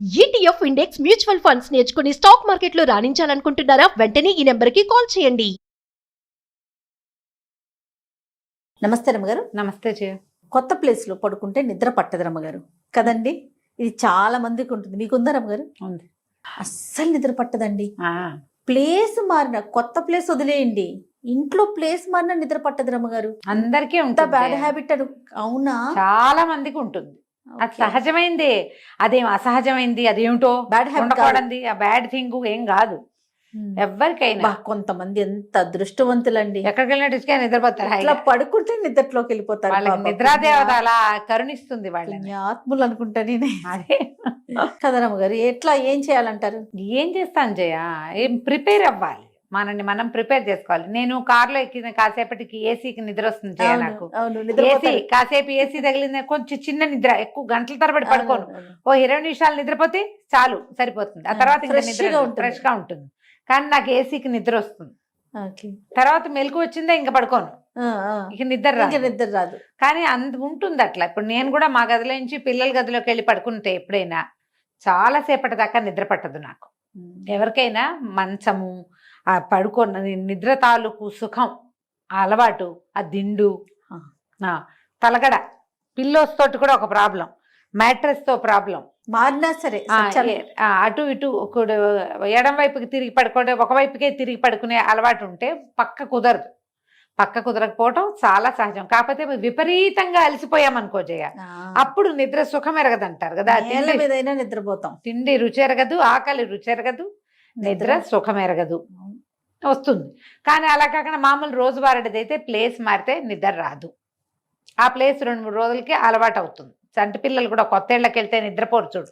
ETF index mutual funds నేర్చుకుని stock మార్కెట్లో రాణించాలనుకుంటున్నారా? వెంటనే ఈ నెంబర్కి కాల్ చేయండి. నమస్తే రమ్మగారు. నమస్తే జయ. కొత్త ప్లేస్ లో పడుకుంటే నిద్ర పట్టదు రమ్మగారు కదండి. ఇది చాలా మందికి ఉంటుంది. మీకుందా రమ్మగారు? ఉంది. అస్సలు నిద్ర పట్టదండి. ప్లేస్ మారిన, కొత్త ప్లేస్ వదిలేయండి, ఇంట్లో ప్లేస్ మారిన నిద్ర పట్టదు రమ్మగారు. అందరికీ అంత ఉంటుంది. బ్యాడ్ హ్యాబిట్ అను. అవునా? చాలా మందికి ఉంటుంది. అది సహజమైంది. అదేం అసహజమైంది, అదేమిటో బ్యాడ్ హ్యాబిట్ ఉండకూడదు. ఆ బ్యాడ్ థింగ్ ఏం కాదు ఎవరికైనా. కొంతమంది ఎంత అదృష్టవంతులండి. ఎక్కడికి వెళ్ళినా డిస్కా నిద్రపోతారు. అట్లా పడుకుంటే నిద్రలోకి వెళ్ళిపోతారు. వాళ్ళకి నిద్రాదేవత అలా కరుణిస్తుంది వాళ్ళని. ఆత్మలు అనుకుంటా నేనే. అదే కదా రమ్మగారు. ఎట్లా ఏం చేయాలంటారు? ఏం చేస్తాను జయ, ఏం ప్రిపేర్ అవ్వాలి, మనల్ని మనం ప్రిపేర్ చేసుకోవాలి. నేను కార్లో ఎక్కిన కాసేపటికి ఏసీకి నిద్ర వస్తుంది జయ. నాకు ఏసీ కాసేపు ఏసీ తగిలింది, కొంచెం చిన్న నిద్ర, ఎక్కువ గంటల తరబడి పడుకోను. ఓ 20 నిమిషాలు నిద్రపోతే చాలు, సరిపోతుంది. ఆ తర్వాత ఇంకా నిద్ర ఫ్రెష్ గా ఉంటుంది. కానీ నాకు ఏసీకి నిద్ర వస్తుంది. తర్వాత మెలకు వచ్చిందా ఇంకా పడుకోను, ఇక నిద్ర రాదు. కానీ అంత ఉంటుంది అట్లా. ఇప్పుడు నేను కూడా మా గదిలో నుంచి పిల్లల గదిలోకి వెళ్ళి పడుకుంటే ఎప్పుడైనా చాలా సేపటి దాకా నిద్ర పట్టదు నాకు. ఎవరికైనా మంచము, ఆ పడుకున్న నిద్ర తాలూకు సుఖం, ఆ అలవాటు, ఆ దిండు, తలగడ, పిల్లోస్ తోటి కూడా ఒక ప్రాబ్లం, మ్యాట్రెస్ తో ప్రాబ్లం మారినా సరే అటు ఇటు ఎడం వైపుకి తిరిగి పడుకోవడం, ఒకవైపుకే తిరిగి పడుకునే అలవాటు ఉంటే పక్క కుదరదు. పక్క కుదరకపోవటం చాలా సహజం. కాకపోతే విపరీతంగా అలసిపోయామనుకో జయ, అప్పుడు నిద్ర సుఖం ఎరగదంటారు కదా. నిద్రపోతాం. తిండి రుచి ఎరగదు, ఆకలి రుచి ఎరగదు, నిద్ర సుఖం ఎరగదు, వస్తుంది. కానీ అలా కాకుండా మామూలు రోజువారీది అయితే ప్లేస్ మారితే నిద్ర రాదు. ఆ ప్లేస్ 2-3 రోజులకి అలవాటు అవుతుంది. చంటి పిల్లలు కూడా కొత్త ఇళ్ళకి వెళ్తే నిద్రపోరు చూడు.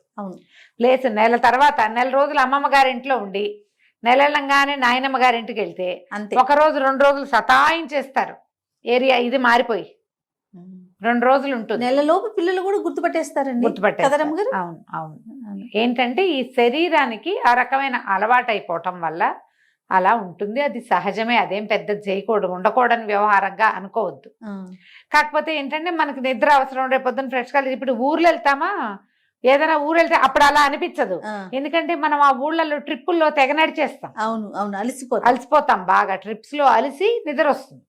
ప్లేస్ నెల తర్వాత, నెల రోజులు అమ్మమ్మ గారి ఇంట్లో ఉండి నెలలంగానే నాయనమ్మ గారి ఇంటికి వెళ్తే 1 రోజు 2 రోజులు సతాయించేస్తారు. ఏరియా ఇది మారిపోయి 2 రోజులు ఉంటుంది. నెలలోపు పిల్లలు కూడా గుర్తుపట్టేస్తారండి. గుర్తుపట్టేస్తారు. అవును అవును. ఏంటంటే ఈ శరీరానికి ఆ రకమైన అలవాటు అయిపోవటం వల్ల అలా ఉంటుంది. అది సహజమే, అదేం పెద్ద చేయకూడదు, ఉండకూడని వ్యవహారంగా అనుకోవద్దు. కాకపోతే ఏంటంటే మనకి నిద్ర అవసరం. రేపు పొద్దున్న ఫ్రెష్ గా, ఇప్పుడు ఊర్లో వెళ్తామా, ఏదైనా ఊరు వెళ్తే అప్పుడు అలా అనిపించదు. ఎందుకంటే మనం ఆ ఊళ్ళలో ట్రిప్పుల్లో తెగ నడిచేస్తాం. అవును అవును, అలసిపోతాం బాగా. ట్రిప్స్ లో అలసి నిద్ర వస్తుంది.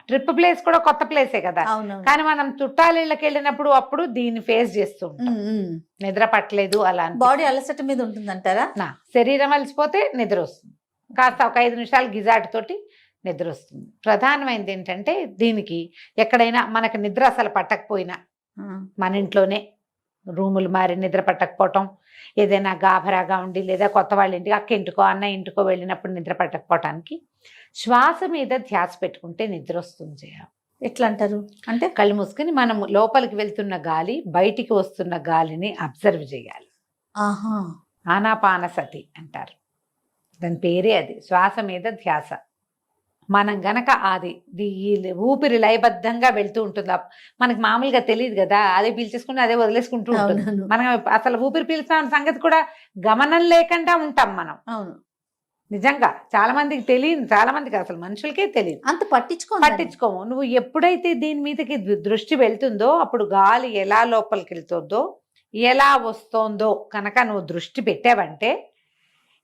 ట్రిప్ ప్లేస్ కూడా కొత్త ప్లేసే కదా. కానీ మనం చుట్టాలిళ్ళకి వెళ్ళినప్పుడు అప్పుడు దీన్ని ఫేస్ చేస్తూ ఉంటాం. నిద్ర పట్టలేదు అలా, బాడీ అలసట మీద ఉంటుందంటారా? శరీరం అలసిపోతే నిద్ర వస్తుంది. కాస్త ఒక 5 నిమిషాలు గిజాటుతోటి నిద్ర వస్తుంది. ప్రధానమైనది ఏంటంటే దీనికి ఎక్కడైనా మనకు నిద్ర అసలు పట్టకపోయినా, మన ఇంట్లోనే రూములు మారి నిద్ర పట్టకపోవటం, ఏదైనా గాభరాగా ఉండి, లేదా కొత్త వాళ్ళ ఇంటికి, అక్క ఇంటికో అన్న ఇంటికో వెళ్ళినప్పుడు నిద్ర పట్టకపోవటానికి శ్వాస మీద ధ్యాస పెట్టుకుంటే నిద్ర వస్తుంది జయ. ఎట్లా అంటారు? అంటే కళ్ళు మూసుకుని మనం లోపలికి వెళ్తున్న గాలి, బయటికి వస్తున్న గాలిని అబ్జర్వ్ చేయాలి. ఆనాపానసతి అంటారు, దాని పేరే అది, శ్వాస మీద ధ్యాస. మనం గనక అది ఊపిరి లయబద్ధంగా వెళ్తూ ఉంటుంది. మనకి మామూలుగా తెలియదు కదా, అదే పీల్చేసుకుని అదే వదిలేసుకుంటూ ఉంటుంది. మనం అసలు ఊపిరి పీల్చుకున్న సంగతి కూడా గమనం లేకుండా ఉంటాం మనం. అవును, నిజంగా చాలా మందికి తెలియదు, చాలా మందికి అసలు మనుషులకే తెలియదు, అంత పట్టించుకోము. నువ్వు ఎప్పుడైతే దీని మీదకి దృష్టి వెళ్తుందో అప్పుడు గాలి ఎలా లోపలికి వెళ్తుందో, ఎలా వస్తోందో కనుక నువ్వు దృష్టి పెట్టావంటే,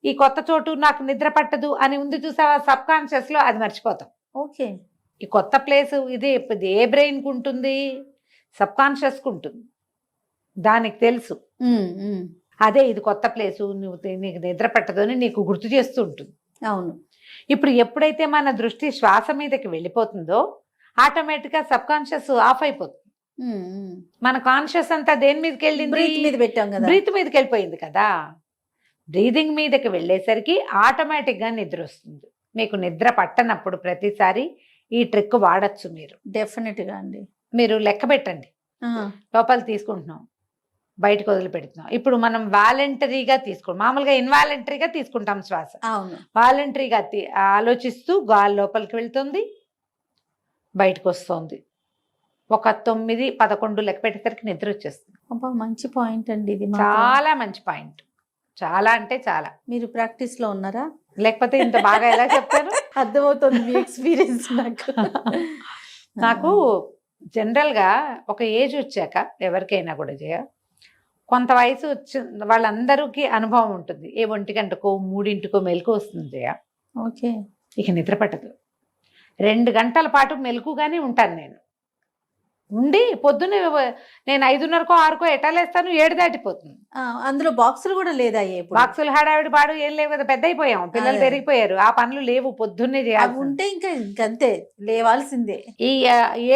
ఈ కొత్త చోటు నాకు నిద్ర పట్టదు అని ఉంది చూసావా, సబ్ కాన్షియస్ లో అది మర్చిపోతాం. ఓకే, ఈ కొత్త ప్లేస్ ఇది ఏ బ్రెయిన్ కు ఉంటుంది? సబ్ కాన్షియస్ కు ఉంటుంది, దానికి తెలుసు. అదే ఇది కొత్త ప్లేసు, నీకు నిద్ర పట్టదు అని నీకు గుర్తు చేస్తూ ఉంటుంది. అవును. ఇప్పుడు ఎప్పుడైతే మన దృష్టి శ్వాస మీదకి వెళ్ళిపోతుందో ఆటోమేటిక్ గా సబ్ కాన్షియస్ ఆఫ్ అయిపోతుంది. మన కాన్షియస్ అంతా దేని మీదకి వెళ్ళింది? బ్రీత్ మీదకి వెళ్ళిపోయింది కదా. బ్రీదింగ్ మీదకి వెళ్ళేసరికి ఆటోమేటిక్గా నిద్ర వస్తుంది. మీకు నిద్ర పట్టనప్పుడు ప్రతిసారి ఈ ట్రిక్ వాడచ్చు మీరు. డెఫినెట్గా అండి. మీరు లెక్క పెట్టండి, లోపల తీసుకుంటున్నాం, బయటకు వదిలిపెడుతున్నాం. ఇప్పుడు మనం వాలంటరీగా మామూలుగా ఇన్వాలంటరీగా తీసుకుంటాం శ్వాస. వాలంటరీగా ఆలోచిస్తూ గాలి లోపలికి వెళ్తుంది, బయటకు వస్తుంది. ఒక 9-11 లెక్క పెట్టేసరికి నిద్ర వచ్చేస్తుంది. మంచి పాయింట్ అండి ఇది, చాలా మంచి పాయింట్. చాలా అంటే చాలా. మీరు ప్రాక్టీస్ లో ఉన్నారా? లేకపోతే ఇంత బాగా ఎలా చెప్తారు? అర్థమవుతుంది మీ ఎక్స్పీరియన్స్ నాకు జనరల్ గా ఒక ఏజ్ వచ్చాక ఎవరికైనా కూడా కొంత వయసు వచ్చి వాళ్ళందరికీ అనుభవం ఉంటుంది. ఏ 1 గంటకో 3 మెలకు వస్తుంది జయ. ఓకే. ఇక నిద్ర పట్టదు. 2 గంటల పాటు మెలకుగానే ఉంటాను నేను. ఉండి పొద్దున్నే నేను 5:30కో 6కో ఎటాలేస్తాను, 7 దాటిపోతుంది. అందులో బాక్సులు కూడా లేదా? బాక్సులు హడావిడి పాడు ఏం లేవు కదా, పెద్ద అయిపోయాం, పిల్లలు పెరిగిపోయారు, ఆ పనులు లేవు. పొద్దున్నే చేయాలి. ఉంటే ఇంకా అంతే, లేవాల్సిందే. ఈ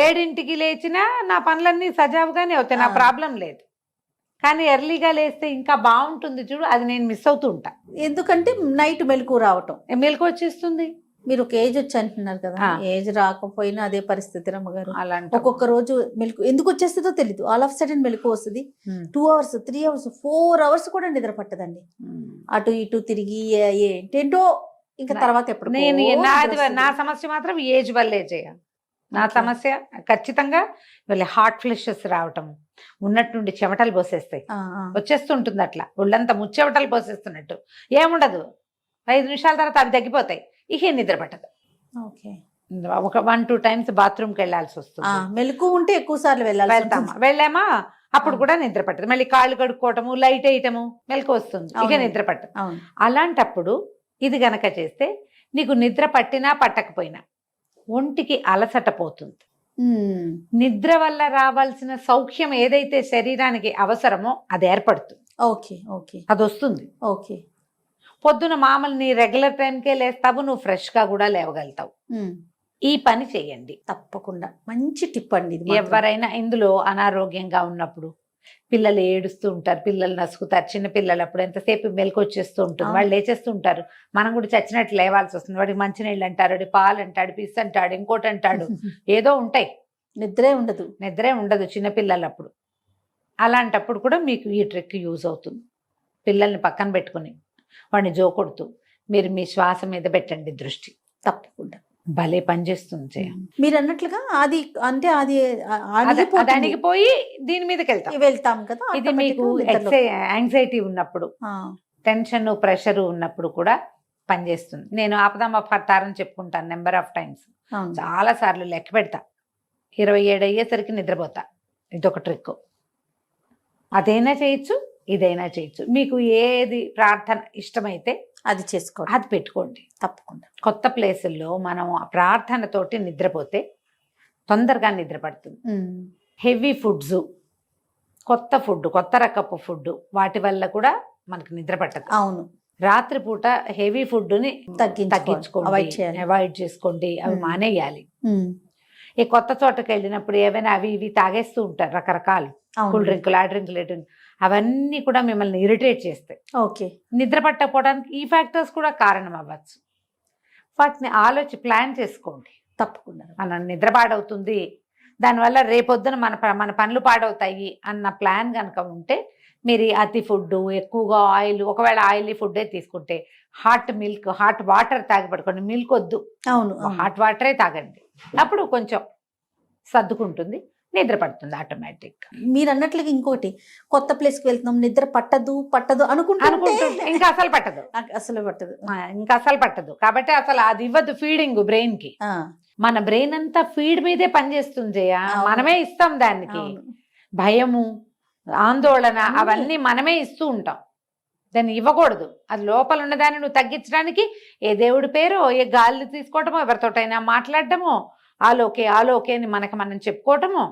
7ంటికి లేచినా నా పనులన్నీ సజావుగానే అవుతాయి, నా ప్రాబ్లం లేదు. కానీ ఎర్లీగా లేస్తే ఇంకా బాగుంటుంది చూడు, అది నేను మిస్ అవుతూ ఉంటా. ఎందుకంటే నైట్ మెలకు రావటం, మెలకు వచ్చేస్తుంది. మీరు ఒక ఏజ్ వచ్చి అంటున్నారు కదా, ఏజ్ రాకపోయినా అదే పరిస్థితి రమ్మగారు. అలాంటి ఒక్కొక్క రోజు మెలకు ఎందుకు వచ్చేస్తుందో తెలీదు, ఆల్ ఆఫ్ సడన్ మెలకు వస్తుంది. 2 hours 3 hours 4 hours కూడా నిద్ర పట్టదండి. అటు ఇటు తిరిగి ఏంటేంటో ఇంకా తర్వాత ఎప్పుడు. నా సమస్య మాత్రం ఏజ్ వల్లే చేయాలి. నా సమస్య ఖచ్చితంగా వీళ్ళ హార్ట్ ఫ్లెషెస్ రావటం, ఉన్నట్టుండి చెమటలు పోసేస్తాయి, వచ్చేస్తుంటుంది అట్లా, ఒళ్ళంతా ముచ్చెమటలు పోసేస్తున్నట్టు. ఏముండదు, 5 నిమిషాల తర్వాత అవి తగ్గిపోతాయి. ఇక నిద్ర పట్టదు. ఒక 1-2 times బాత్రూమ్కి వెళ్ళాల్సి వస్తుంది. మెలకు ఉంటే ఎక్కువ సార్లు వెళ్ళామా అప్పుడు కూడా నిద్ర పట్టదు. మళ్ళీ కాళ్ళు కడుక్కోవటము, లైట్ వేయటము, మెలకు వస్తుంది, ఇక నిద్ర పట్టదు. అలాంటప్పుడు ఇది గనక చేస్తే నీకు నిద్ర పట్టినా పట్టకపోయినా ఒంటికి అలసట పోతుంది. నిద్ర వల్ల రావాల్సిన సౌఖ్యం ఏదైతే శరీరానికి అవసరమో అది ఏర్పడుతుంది. అది వస్తుంది. పొద్దున మామూలు నీ రెగ్యులర్ టైంకే లేస్తావు, నువ్వు ఫ్రెష్గా కూడా లేవగలుగుతావు. ఈ పని చేయండి తప్పకుండా. మంచి టిప్ అండి. ఎవరైనా ఇందులో అనారోగ్యంగా ఉన్నప్పుడు పిల్లలు ఏడుస్తూ ఉంటారు, పిల్లలు నసుకుతారు, చిన్న పిల్లలు అప్పుడు ఎంతసేపు మెలకు వచ్చేస్తూ ఉంటుంది, వాళ్ళు లేచేస్తూ ఉంటారు, మనం కూడా చచ్చినట్టు లేవాల్సి వస్తుంది. వాడికి మంచినీళ్ళు అంటారు, వాడి పాలు అంటాడు, పిస్ అంటాడు, ఇంకోటి అంటాడు, ఏదో ఉంటాయి, నిద్రే ఉండదు చిన్నపిల్లలప్పుడు. అలాంటప్పుడు కూడా మీకు ఈ ట్రిక్ యూజ్ అవుతుంది. పిల్లల్ని పక్కన పెట్టుకుని వాడిని జోకొడుతూ మీరు మీ శ్వాస మీద పెట్టండి దృష్టి, తప్పకుండా భలే పనిచేస్తుంది. మీరు అన్నట్లుగా అది అంటే అది అణిగిపోయి దీని మీదకి వెళ్తాం కదా. ఇది మీకు యాంగ్జైటీ ఉన్నప్పుడు, టెన్షన్, ప్రెషర్ ఉన్నప్పుడు కూడా పనిచేస్తుంది. నేను ఆపదామపడతారని చెప్పుకుంటాను నెంబర్ ఆఫ్ టైమ్స్, చాలా సార్లు లెక్క పెడతా. 27 అయ్యేసరికి నిద్రపోతా. ఇదొక ట్రిక్. అదైనా చేయొచ్చు, ఇదైనా చేయొచ్చు. మీకు ఏది ప్రార్థన ఇష్టమైతే అది చేసుకోండి, అది పెట్టుకోండి తప్పకుండా. కొత్త ప్లేసుల్లో మనం ప్రార్థనతోటి నిద్రపోతే తొందరగా నిద్ర పడుతుంది. హెవీ ఫుడ్స్, కొత్త రకపు ఫుడ్, వాటి వల్ల కూడా మనకు నిద్ర పట్టదు. అవును. రాత్రిపూట హెవీ ఫుడ్ని తగ్గించుకోండి, అవాయిడ్ చేసుకోండి, అవి మానేయాలి. ఈ కొత్త చోటకి వెళ్ళినప్పుడు ఏవైనా అవి ఇవి తాగేస్తూ ఉంటారు, రకరకాలు కూల్ డ్రింకులు, ఆ డ్రింకులు, అవన్నీ కూడా మిమ్మల్ని ఇరిటేట్ చేస్తాయి. నిద్ర పట్టకపోవడానికి ఈ ఫ్యాక్టర్స్ కూడా కారణం అవ్వచ్చు. వాటిని ప్లాన్ చేసుకోండి తప్పకుండా. మన నిద్ర పాడవుతుంది, దానివల్ల రేపొద్దున మన పనులు పాడవుతాయి అన్న ప్లాన్ కనుక ఉంటే మీరు అతి ఫుడ్, ఎక్కువగా ఆయిల్, ఒకవేళ ఆయిలీ ఫుడ్డే తీసుకుంటే హాట్ వాటర్ తాగి పడుకోండి. మిల్క్ వద్దు, హాట్ వాటరే తాగండి. అప్పుడు కొంచెం సర్దుకుంటుంది, నిద్ర పడుతుంది ఆటోమేటిక్. మీరు అన్నట్లుగా ఇంకోటి, కొత్త ప్లేస్కి వెళ్తున్నాం, నిద్ర పట్టదు అనుకుంటే ఇంకా అసలు పట్టదు. కాబట్టి అసలు అది ఇవ్వద్దు ఫీడింగ్ బ్రెయిన్ కి. మన బ్రెయిన్ అంతా ఫీడ్ మీదే పనిచేస్తుంది. మనమే ఇస్తాం దానికి. భయము, ఆందోళన అవన్నీ మనమే ఇస్తూ ఉంటాం, దాన్ని ఇవ్వకూడదు. అది లోపల ఉన్నదాన్ని నువ్వు తగ్గించడానికి ఏ దేవుడి పేరో, ఏ గాలి తీసుకోవటమో, ఎవరితోటైనా మాట్లాడటమో, ఆలోకే అని మనం చెప్పుకోవటమో,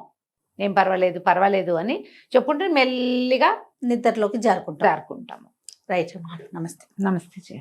ఏం పర్వాలేదు అని చెప్పుకుంటే మెల్లిగా నిద్రలోకి జారుకుంటాము. రైట్. నమస్తే. నమస్తే.